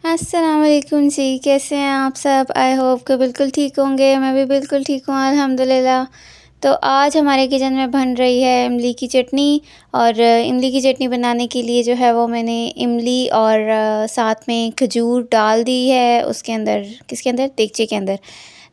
अस्सलाम वालेकुम जी, कैसे हैं आप सब? आई होप कि बिल्कुल ठीक होंगे। मैं भी बिल्कुल ठीक हूँ अल्हम्दुलिल्लाह। तो आज हमारे किचन में बन रही है इमली की चटनी और इमली की चटनी बनाने के लिए जो है वो मैंने इमली और साथ में खजूर डाल दी है उसके अंदर, किसके अंदर? देगचे के अंदर।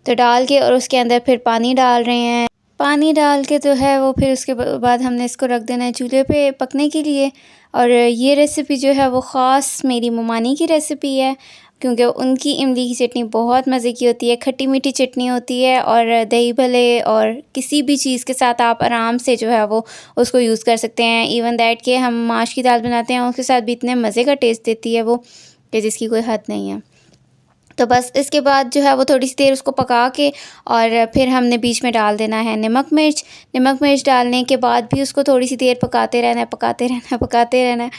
तो डाल के और उसके अंदर फिर पानी डाल रहे हैं। पानी डाल के तो है वो फिर उसके बाद हमने इसको रख देना है चूल्हे पे पकने के लिए। और ये रेसिपी जो है वो ख़ास मेरी ममानी की रेसिपी है, क्योंकि उनकी इमली की चटनी बहुत मज़े की होती है, खट्टी मीठी चटनी होती है और दही भल्ले और किसी भी चीज़ के साथ आप आराम से जो है वो उसको यूज़ कर सकते हैं। इवन दैट कि हम माश की दाल बनाते हैं उसके साथ भी इतने मज़े का टेस्ट देती है वो कि जिसकी कोई हद नहीं है। तो बस इसके बाद जो है वो थोड़ी सी देर उसको पका के और फिर हमने बीच में डाल देना है नमक मिर्च। नमक मिर्च डालने के बाद भी उसको थोड़ी सी देर पकाते रहना है, पकाते रहना है, पकाते रहना है।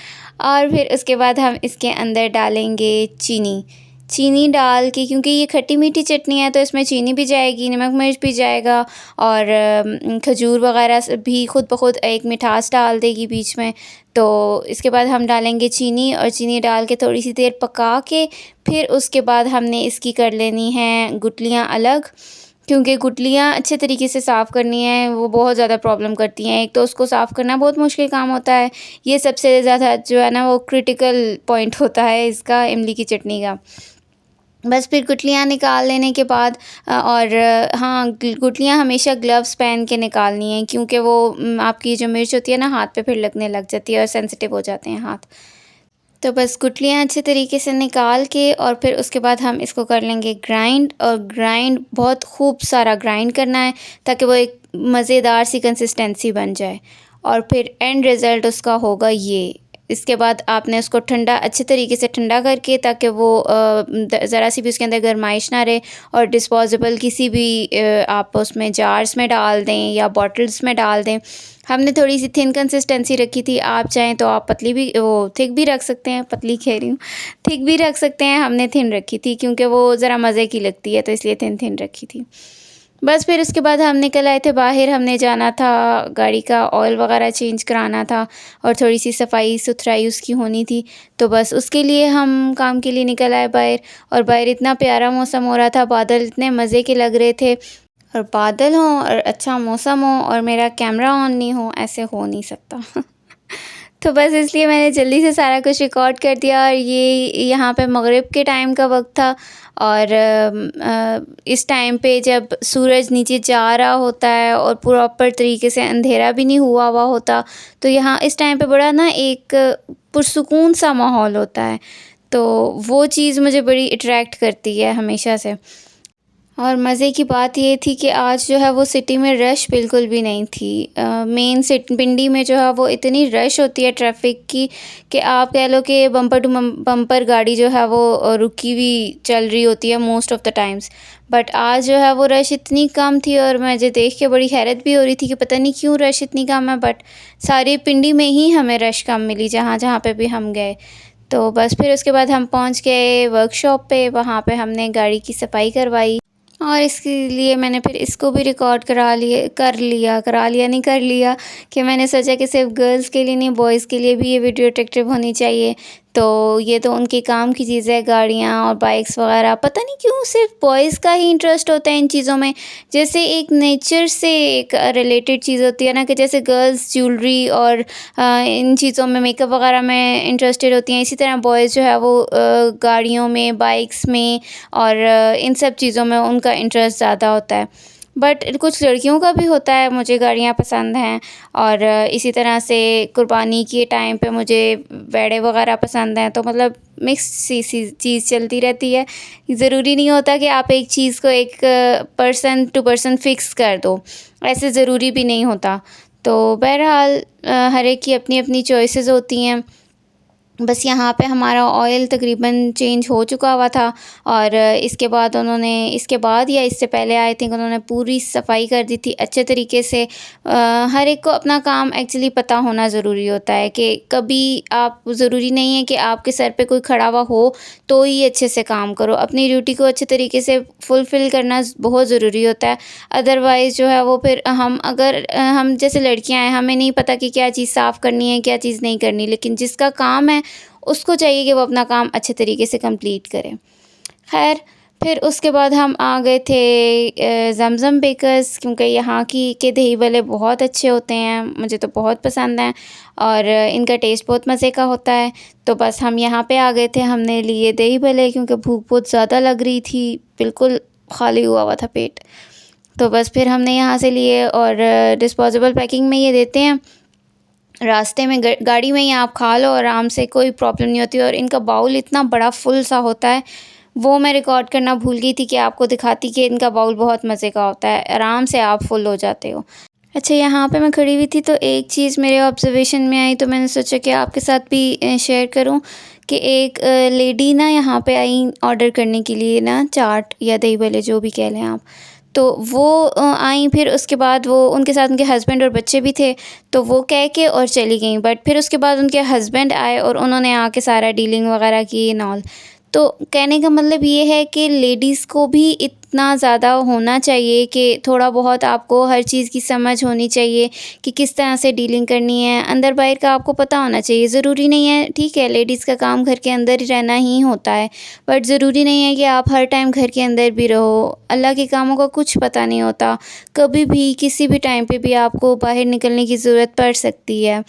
और फिर उसके बाद हम इसके अंदर डालेंगे चीनी। चीनी डाल के, क्योंकि ये खट्टी मीठी चटनी है तो इसमें चीनी भी जाएगी, नमक मिर्च भी जाएगा और खजूर वगैरह भी खुद ब खुद एक मिठास डाल देगी बीच में। तो इसके बाद हम डालेंगे चीनी और चीनी डाल के थोड़ी सी देर पका के फिर उसके बाद हमने इसकी कर लेनी है गुठलियाँ अलग, क्योंकि गुठलियाँ अच्छे तरीके से साफ़ करनी है, वो बहुत ज़्यादा प्रॉब्लम करती हैं। एक तो उसको साफ़ करना बहुत मुश्किल काम होता है, ये सबसे ज़्यादा जो है ना वो क्रिटिकल पॉइंट होता है इसका, इमली की चटनी का। बस फिर गुठलियाँ निकाल लेने के बाद और हाँ, गुठलियाँ हमेशा ग्लव्स पहन के निकालनी है, क्योंकि वो आपकी जो मिर्च होती है ना हाथ पे फिर लगने लग जाती है और सेंसिटिव हो जाते हैं हाथ। तो बस गुठलियाँ अच्छे तरीके से निकाल के और फिर उसके बाद हम इसको कर लेंगे ग्राइंड, और ग्राइंड बहुत खूब सारा ग्राइंड करना है ताकि वो एक मज़ेदार सी कंसिस्टेंसी बन जाए। और फिर एंड रिज़ल्ट उसका होगा ये। इसके बाद आपने उसको ठंडा, अच्छे तरीके से ठंडा करके, ताकि वो ज़रा सी भी उसके अंदर गर्माइश ना रहे, और डिस्पोजेबल किसी भी आप उसमें जार्स में डाल दें या बॉटल्स में डाल दें। हमने थोड़ी सी थिन कंसिस्टेंसी रखी थी, आप चाहें तो आप पतली भी, वो थिक भी रख सकते हैं, पतली कह रही हूँ, थिक भी रख सकते हैं। हमने थिन रखी थी क्योंकि वो ज़रा मज़े की लगती है, तो इसलिए थिन थिन रखी थी। बस फिर उसके बाद हम निकल आए थे बाहर, हमने जाना था, गाड़ी का ऑयल वगैरह चेंज कराना था और थोड़ी सी सफाई सुथराई उसकी होनी थी। तो बस उसके लिए हम काम के लिए निकल आए बाहर। और बाहर इतना प्यारा मौसम हो रहा था, बादल इतने मज़े के लग रहे थे। और बादल हों और अच्छा मौसम हो और मेरा कैमरा ऑन नहीं हो, ऐसे हो नहीं सकता। तो बस इसलिए मैंने जल्दी से सारा कुछ रिकॉर्ड कर दिया। और ये यहाँ पे मग़रिब के टाइम का वक्त था और इस टाइम पे जब सूरज नीचे जा रहा होता है और प्रॉपर तरीके से अंधेरा भी नहीं हुआ हुआ होता, तो यहाँ इस टाइम पे बड़ा ना एक पुरसुकून सा माहौल होता है। तो वो चीज़ मुझे बड़ी अट्रैक्ट करती है हमेशा से। और मज़े की बात ये थी कि आज जो है वो सिटी में रश बिल्कुल भी नहीं थी। मेन पिंडी में जो है वो इतनी रश होती है ट्रैफिक की कि आप कह लो कि बम्पर टू बम्पर गाड़ी जो है वो रुकी हुई चल रही होती है most of the times. But आज जो है वो रश इतनी कम थी और मुझे देख के बड़ी हैरत भी हो रही थी कि पता नहीं क्यों रश इतनी कम है, बट सारी पिंडी में ही हमें रश कम मिली जहाँ जहाँ पे भी हम गए। तो बस फिर उसके बाद हम पहुँच गए वर्कशॉप पे, वहाँ पे हमने गाड़ी की सफाई करवाई। और इसके लिए मैंने फिर इसको भी रिकॉर्ड करा लिया नहीं कर लिया, कि मैंने सोचा कि सिर्फ गर्ल्स के लिए नहीं, बॉयज़ के लिए भी ये वीडियो अट्रैक्टिव होनी चाहिए। तो ये तो उनके काम की चीज़ है, गाड़ियाँ और बाइक्स वगैरह। पता नहीं क्यों सिर्फ बॉयज़ का ही इंटरेस्ट होता है इन चीज़ों में, जैसे एक नेचर से एक रिलेटेड चीज़ होती है ना, कि जैसे गर्ल्स ज्वेलरी और इन चीज़ों में, मेकअप वगैरह में इंटरेस्टेड होती हैं, इसी तरह बॉयज़ जो है वो गाड़ियों में, बाइक्स में और इन सब चीज़ों में उनका इंटरेस्ट ज़्यादा होता है। बट कुछ लड़कियों का भी होता है, मुझे गाड़ियाँ पसंद हैं और इसी तरह से कुर्बानी के टाइम पे मुझे बैड़े वगैरह पसंद हैं। तो मतलब मिक्स सी चीज़ चलती रहती है। ज़रूरी नहीं होता कि आप एक चीज़ को एक पर्सन टू पर्सन फ़िक्स कर दो, ऐसे ज़रूरी भी नहीं होता। तो बहरहाल हर एक की अपनी अपनी चॉइसेस होती हैं। बस यहाँ पे हमारा ऑयल तकरीबन चेंज हो चुका हुआ था और इसके बाद इसके बाद या इससे पहले आई थिंक उन्होंने पूरी सफाई कर दी थी अच्छे तरीके से। हर एक को अपना काम एक्चुअली पता होना ज़रूरी होता है, कि कभी आप, ज़रूरी नहीं है कि आपके सर पे कोई खड़ा हुआ हो तो ही अच्छे से काम करो। अपनी ड्यूटी को अच्छे तरीके से फुलफ़िल करना बहुत ज़रूरी होता है। अदरवाइज़ जो है वो फिर हम जैसे लड़कियाँ हैं, हमें नहीं पता कि क्या चीज़ साफ़ करनी है, क्या चीज़ नहीं करनी, लेकिन जिसका काम है उसको चाहिए कि वो अपना काम अच्छे तरीके से कंप्लीट करें। खैर, फिर उसके बाद हम आ गए थे ज़मज़म बेकर्स, क्योंकि यहाँ की के दही भल्ले बहुत अच्छे होते हैं, मुझे तो बहुत पसंद हैं और इनका टेस्ट बहुत मज़े का होता है। तो बस हम यहाँ पे आ गए थे, हमने लिए दही भल्ले क्योंकि भूख बहुत ज़्यादा लग रही थी, बिल्कुल खाली हुआ था पेट। तो बस फिर हमने यहाँ से लिए और डिस्पोजेबल पैकिंग में ये देते हैं। रास्ते में गाड़ी में ही आप खा लो आराम से, कोई प्रॉब्लम नहीं होती। और इनका बाउल इतना बड़ा फुल सा होता है, वो मैं रिकॉर्ड करना भूल गई थी कि आपको दिखाती कि इनका बाउल बहुत मज़े का होता है, आराम से आप फुल हो जाते हो। अच्छा, यहाँ पे मैं खड़ी हुई थी तो एक चीज़ मेरे ऑब्ज़र्वेशन में आई, तो मैंने सोचा कि आपके साथ भी शेयर करूँ कि एक लेडी ना यहाँ पे आई ऑर्डर करने के लिए ना, चाट या दही भल्ले जो भी कह लें आप। तो वो आई, फिर उसके बाद वो उनके साथ उनके हस्बैंड और बच्चे भी थे, तो वो कह के और चली गईं। बट फिर उसके बाद उनके हस्बैंड आए और उन्होंने आके सारा डीलिंग वगैरह की एंड ऑल। तो कहने का मतलब ये है कि लेडीज़ को भी इतना ज़्यादा होना चाहिए कि थोड़ा बहुत आपको हर चीज़ की समझ होनी चाहिए कि किस तरह से डीलिंग करनी है, अंदर बाहर का आपको पता होना चाहिए। ज़रूरी नहीं है, ठीक है लेडीज़ का काम घर के अंदर ही रहना ही होता है, बट ज़रूरी नहीं है कि आप हर टाइम घर के अंदर भी रहो। अल्लाह के कामों का कुछ पता नहीं होता, कभी भी किसी भी टाइम पे भी आपको बाहर निकलने की ज़रूरत पड़ सकती है।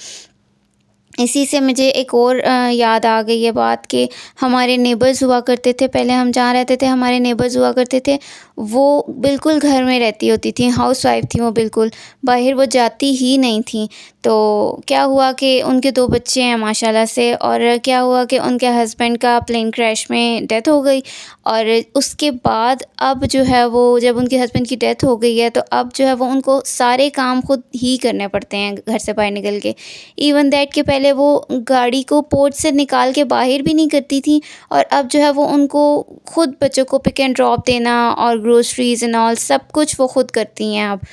इसी से मुझे एक और याद आ गई ये बात कि हमारे नेबर्स हुआ करते थे, पहले हम जहाँ रहते थे हमारे नेबर्स हुआ करते थे, वो बिल्कुल घर में रहती होती थी, हाउसवाइफ थी वो, बिल्कुल बाहर वो जाती ही नहीं थी। तो क्या हुआ कि उनके 2 बच्चे हैं माशाल्लाह से, और क्या हुआ कि उनके हस्बैंड का प्लेन क्रैश में डेथ हो गई। और उसके बाद अब जो है वो, जब उनके हस्बैंड की डेथ हो गई है तो अब जो है वो उनको सारे काम खुद ही करने पड़ते हैं घर से बाहर निकल के। इवन दैट कि पहले वो गाड़ी को पोर्च से निकाल के बाहर भी नहीं करती थी, और अब जो है वो उनको खुद बच्चों को पिक एंड ड्रॉप देना और ग्रोसरीज एंड ऑल सब कुछ वो खुद करती हैं अब।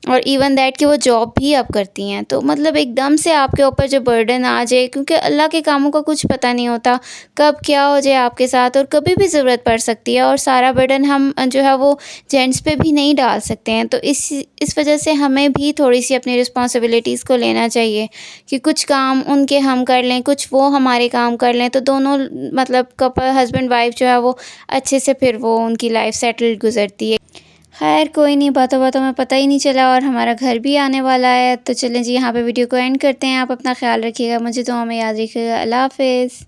और इवन दैट कि वो जॉब भी अब करती हैं। तो मतलब एकदम से आपके ऊपर जो बर्डन आ जाए, क्योंकि अल्लाह के कामों का कुछ पता नहीं होता, कब क्या हो जाए आपके साथ और कभी भी ज़रूरत पड़ सकती है, और सारा बर्डन हम जो है वो जेंट्स पे भी नहीं डाल सकते हैं। तो इस वजह से हमें भी थोड़ी सी अपनी रिस्पॉन्सिबिलिटीज़ को लेना चाहिए कि कुछ काम उनके हम कर लें, कुछ वो हमारे काम कर लें, तो दोनों मतलब कपल हस्बैंड वाइफ जो है वो अच्छे से फिर वो उनकी लाइफ सेटल्ड गुजरती है। खैर कोई नहीं, बातों बातों में पता ही नहीं चला और हमारा घर भी आने वाला है। तो चलें जी, यहाँ पे वीडियो को एंड करते हैं। आप अपना ख्याल रखिएगा, मुझे दुआ में याद रखिएगा। अल्लाह हाफ़िज़।